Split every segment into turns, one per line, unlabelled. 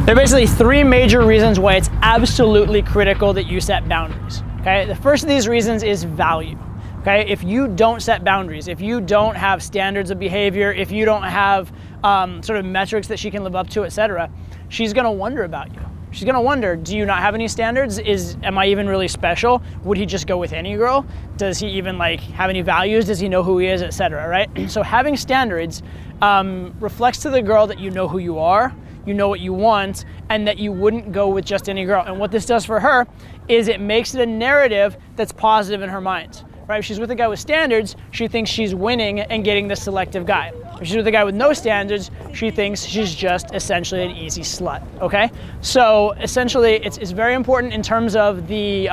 There are basically three major reasons why it's absolutely critical that you set boundaries, okay? The first of these reasons is value, okay? If you don't set boundaries, if you don't have standards of behavior, if you don't have sort of metrics that she can live up to, etc., she's gonna wonder about you. She's gonna wonder, do you not have any standards? Am I even really special? Would he just go with any girl? Does he even like have any values? Does he know who he is, etc., right? So having standards reflects to the girl that you know who you are, you know what you want, and that you wouldn't go with just any girl. And what this does for her is it makes it a narrative that's positive in her mind, right? If she's with a guy with standards, she thinks she's winning and getting the selective guy. If she's with a guy with no standards, she thinks she's just essentially an easy slut, okay? So essentially, it's very important in terms of the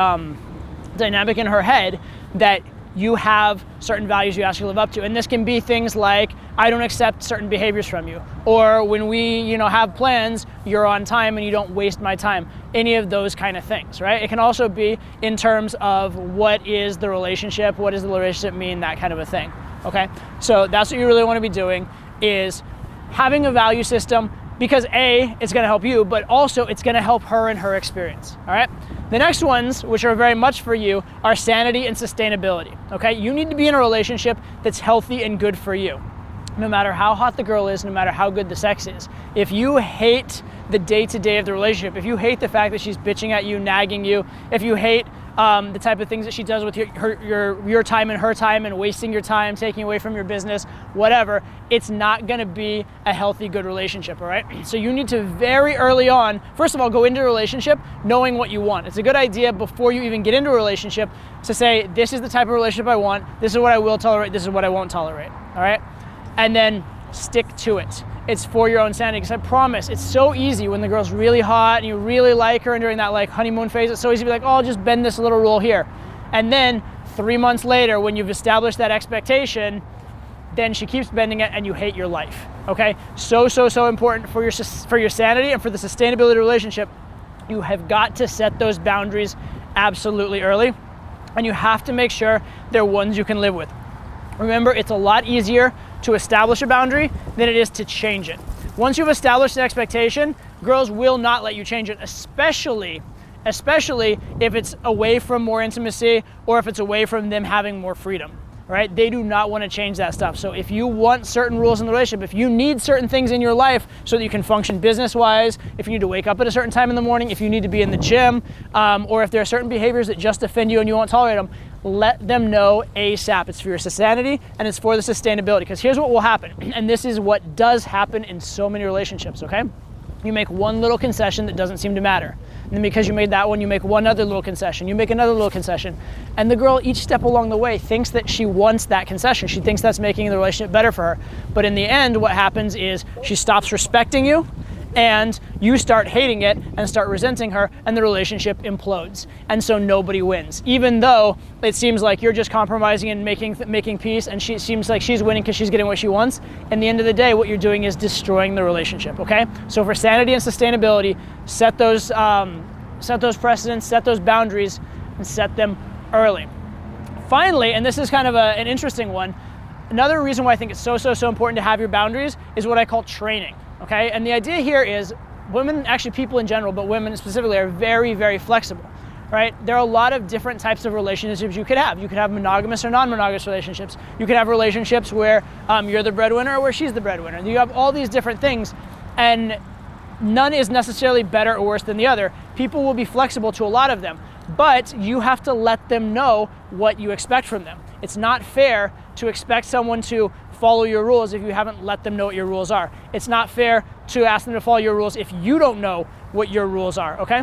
dynamic in her head that you have certain values you ask her to live up to. And this can be things like, I don't accept certain behaviors from you. Or when we have plans, you're on time and you don't waste my time. Any of those kind of things, right? It can also be in terms of what is the relationship, what does the relationship mean, that kind of a thing, okay? So that's what you really wanna be doing, is having a value system, because A, it's gonna help you, but also it's gonna help her in her experience, all right? The next ones, which are very much for you, are sanity and sustainability, okay? You need to be in a relationship that's healthy and good for you. No matter how hot the girl is, no matter how good the sex is. If you hate the day-to-day of the relationship, if you hate the fact that she's bitching at you, nagging you, if you hate the type of things that she does with your time and her time and wasting your time, taking away from your business, whatever, it's not gonna be a healthy, good relationship, all right? So you need to very early on, first of all, go into a relationship knowing what you want. It's a good idea before you even get into a relationship to say, this is the type of relationship I want, this is what I will tolerate, this is what I won't tolerate, all right? And then stick to it. It's for your own sanity, because I promise it's so easy when the girl's really hot and you really like her, and during that like honeymoon phase, it's so easy to be like, oh, I'll just bend this little rule here. And then 3 months later, when you've established that expectation, then she keeps bending it and you hate your life, okay? So important for your sanity and for the sustainability of the relationship. You have got to set those boundaries absolutely early, and you have to make sure they're ones you can live with. Remember, it's a lot easier to establish a boundary than it is to change it. Once you've established an expectation, girls will not let you change it, especially if it's away from more intimacy or if it's away from them having more freedom, right? They do not want to change that stuff. So if you want certain rules in the relationship, if you need certain things in your life so that you can function business-wise, if you need to wake up at a certain time in the morning, if you need to be in the gym, or if there are certain behaviors that just offend you and you won't tolerate them, let them know ASAP. It's for your sanity and it's for the sustainability, because here's what will happen, and this is what does happen in so many relationships, okay? You make one little concession that doesn't seem to matter. And then because you made that one, you make one other little concession, you make another little concession. And the girl, each step along the way, thinks that she wants that concession. She thinks that's making the relationship better for her. But in the end, what happens is she stops respecting you, and you start hating it and start resenting her, and the relationship implodes. And so nobody wins. Even though it seems like you're just compromising and making peace, and she seems like she's winning because she's getting what she wants, in the end of the day, what you're doing is destroying the relationship, okay? So for sanity and sustainability, set those precedents, set those boundaries, and set them early. Finally, and this is kind of an interesting one, another reason why I think it's so important to have your boundaries is what I call training. Okay, and the idea here is women, actually people in general, but women specifically, are very flexible, right? There are a lot of different types of relationships you could have. You could have monogamous or non-monogamous relationships. You could have relationships where you're the breadwinner or where she's the breadwinner. You have all these different things, and none is necessarily better or worse than the other. People will be flexible to a lot of them, but you have to let them know what you expect from them. It's not fair to expect someone to follow your rules if you haven't let them know what your rules are. It's not fair to ask them to follow your rules if you don't know what your rules are, okay?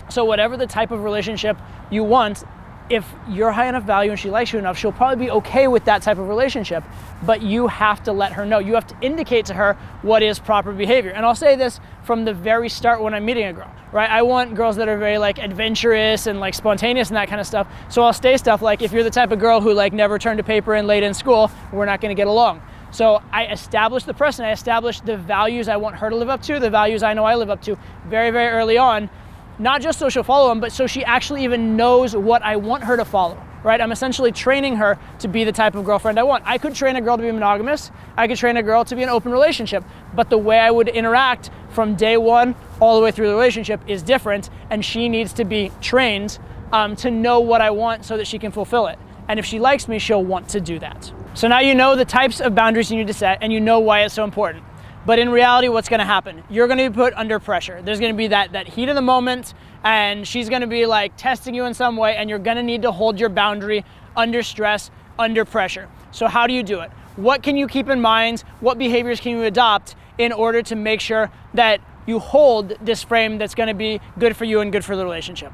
So whatever the type of relationship you want, if you're high enough value and she likes you enough, she'll probably be okay with that type of relationship, but you have to let her know. You have to indicate to her what is proper behavior. And I'll say this from the very start when I'm meeting a girl, right? I want girls that are very like adventurous and like spontaneous and that kind of stuff. So I'll say stuff like, if you're the type of girl who like never turned a paper in late in school, we're not gonna get along. So I established the precedent, I established the values I want her to live up to, the values I know I live up to very early on. Not just so she'll follow them, but so she actually even knows what I want her to follow, right? I'm essentially training her to be the type of girlfriend I want. I could train a girl to be monogamous. I could train a girl to be an open relationship. But the way I would interact from day one all the way through the relationship is different, and she needs to be trained to know what I want so that she can fulfill it. And if she likes me, she'll want to do that. So now you know the types of boundaries you need to set, and you know why it's so important. But in reality, what's gonna happen? You're gonna be put under pressure. There's gonna be that heat of the moment, and she's gonna be like testing you in some way, and you're gonna need to hold your boundary under stress, under pressure. So how do you do it? What can you keep in mind? What behaviors can you adopt in order to make sure that you hold this frame that's gonna be good for you and good for the relationship?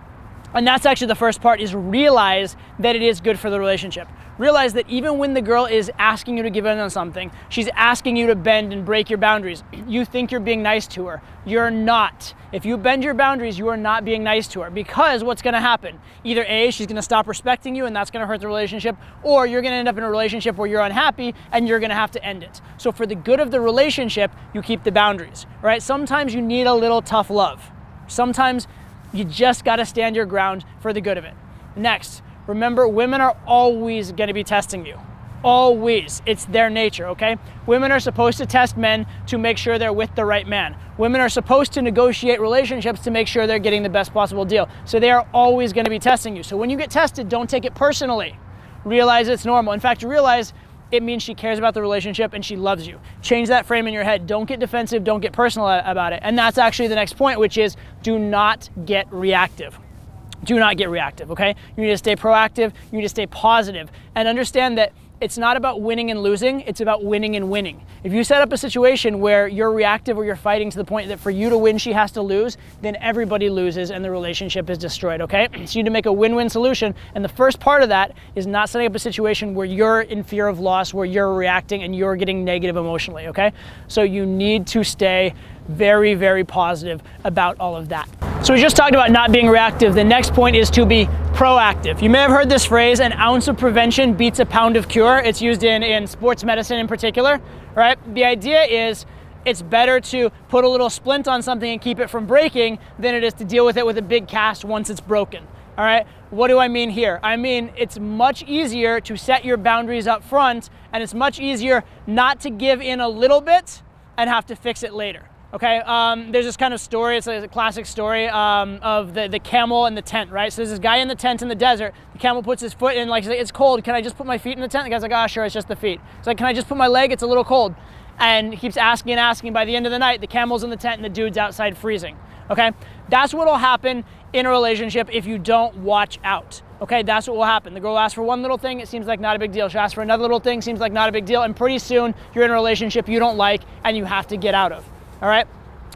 And that's actually the first part, is realize that it is good for the relationship. Realize that even when the girl is asking you to give in on something, she's asking you to bend and break your boundaries. You think you're being nice to her. You're not. If you bend your boundaries, you are not being nice to her, because what's gonna happen? Either A, she's gonna stop respecting you and that's gonna hurt the relationship, or you're gonna end up in a relationship where you're unhappy and you're gonna have to end it. So for the good of the relationship, you keep the boundaries, right? Sometimes you need a little tough love. Sometimes you just gotta stand your ground for the good of it. Next, remember, women are always gonna be testing you. Always. It's their nature, okay? Women are supposed to test men to make sure they're with the right man. Women are supposed to negotiate relationships to make sure they're getting the best possible deal. So they are always gonna be testing you. So when you get tested, don't take it personally. Realize it's normal. In fact, realize it means she cares about the relationship and she loves you. Change that frame in your head. Don't get defensive, don't get personal about it. And that's actually the next point, which is do not get reactive. Do not get reactive, okay? You need to stay proactive, you need to stay positive, and understand that it's not about winning and losing, it's about winning and winning. If you set up a situation where you're reactive or you're fighting to the point that for you to win, she has to lose, then everybody loses and the relationship is destroyed, okay? So you need to make a win-win solution, and the first part of that is not setting up a situation where you're in fear of loss, where you're reacting and you're getting negative emotionally, okay? So you need to stay very, very positive about all of that. So we just talked about not being reactive. The next point is to be proactive. You may have heard this phrase, an ounce of prevention beats a pound of cure. It's used in sports medicine in particular, right? The idea is it's better to put a little splint on something and keep it from breaking than it is to deal with it with a big cast once it's broken, all right? What do I mean here? I mean, it's much easier to set your boundaries up front, and it's much easier not to give in a little bit and have to fix it later. Okay, there's this kind of story, it's a classic story of the camel and the tent, right? So there's this guy in the tent in the desert, the camel puts his foot in, like, it's cold, can I just put my feet in the tent? The guy's like, sure, it's just the feet. It's like, can I just put my leg? It's a little cold. And he keeps asking and asking. By the end of the night, the camel's in the tent and the dude's outside freezing, okay? That's what'll happen in a relationship if you don't watch out, okay? That's what will happen. The girl asks for one little thing, it seems like not a big deal. She'll ask for another little thing, seems like not a big deal, and pretty soon you're in a relationship you don't like and you have to get out of. All right,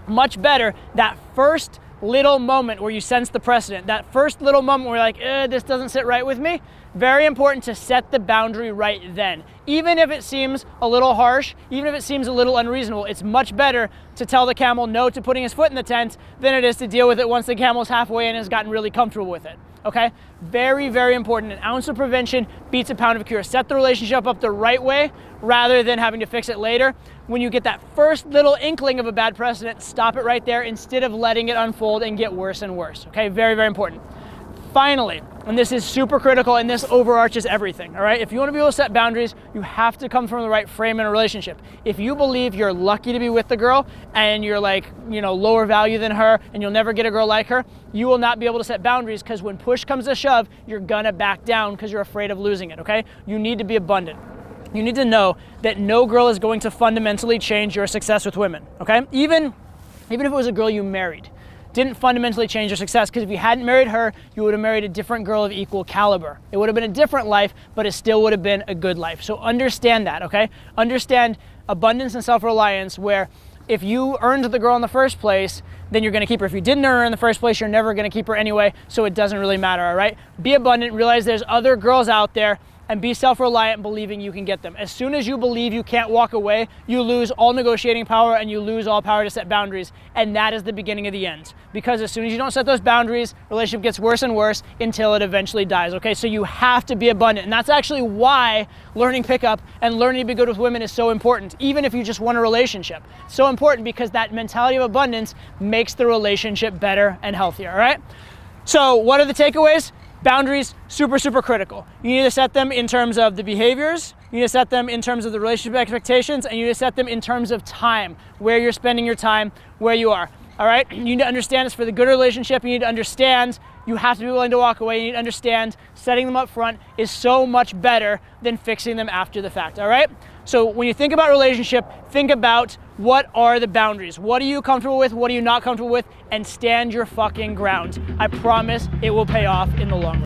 much better that first little moment where you sense the precedent, that first little moment where you're like, this doesn't sit right with me. Very important to set the boundary right then. Even if it seems a little harsh, even if it seems a little unreasonable, it's much better to tell the camel no to putting his foot in the tent than it is to deal with it once the camel's halfway in and has gotten really comfortable with it. Okay? Very, very important. An ounce of prevention beats a pound of cure. Set the relationship up the right way rather than having to fix it later. When you get that first little inkling of a bad precedent, stop it right there instead of letting it unfold and get worse and worse. Okay? Very, very important. Finally, and this is super critical and this overarches everything, all right? If you want to be able to set boundaries, you have to come from the right frame in a relationship. If you believe you're lucky to be with the girl and you're like, lower value than her and you'll never get a girl like her, you will not be able to set boundaries because when push comes to shove, you're gonna back down because you're afraid of losing it, okay? You need to be abundant. You need to know that no girl is going to fundamentally change your success with women, okay? Even if it was a girl you married, didn't fundamentally change your success, because if you hadn't married her, you would have married a different girl of equal caliber. It would have been a different life, but it still would have been a good life. So understand that, okay? Understand abundance and self-reliance, where if you earned the girl in the first place, then you're gonna keep her. If you didn't earn her in the first place, you're never gonna keep her anyway, so it doesn't really matter, all right? Be abundant, realize there's other girls out there, and be self-reliant, believing you can get them. As soon as you believe you can't walk away, you lose all negotiating power and you lose all power to set boundaries, and that is the beginning of the end. Because as soon as you don't set those boundaries, relationship gets worse and worse until it eventually dies, okay? So you have to be abundant, and that's actually why learning pickup and learning to be good with women is so important, even if you just want a relationship. It's so important because that mentality of abundance makes the relationship better and healthier, all right? So what are the takeaways? Boundaries, super, super critical. You need to set them in terms of the behaviors, you need to set them in terms of the relationship expectations, and you need to set them in terms of time, where you're spending your time, where you are. all right? You need to understand it's for the good relationship. You need to understand you have to be willing to walk away. You need to understand setting them up front is so much better than fixing them after the fact, all right? So when you think about relationship, think about what are the boundaries? What are you comfortable with? What are you not comfortable with? And stand your fucking ground. I promise it will pay off in the long run.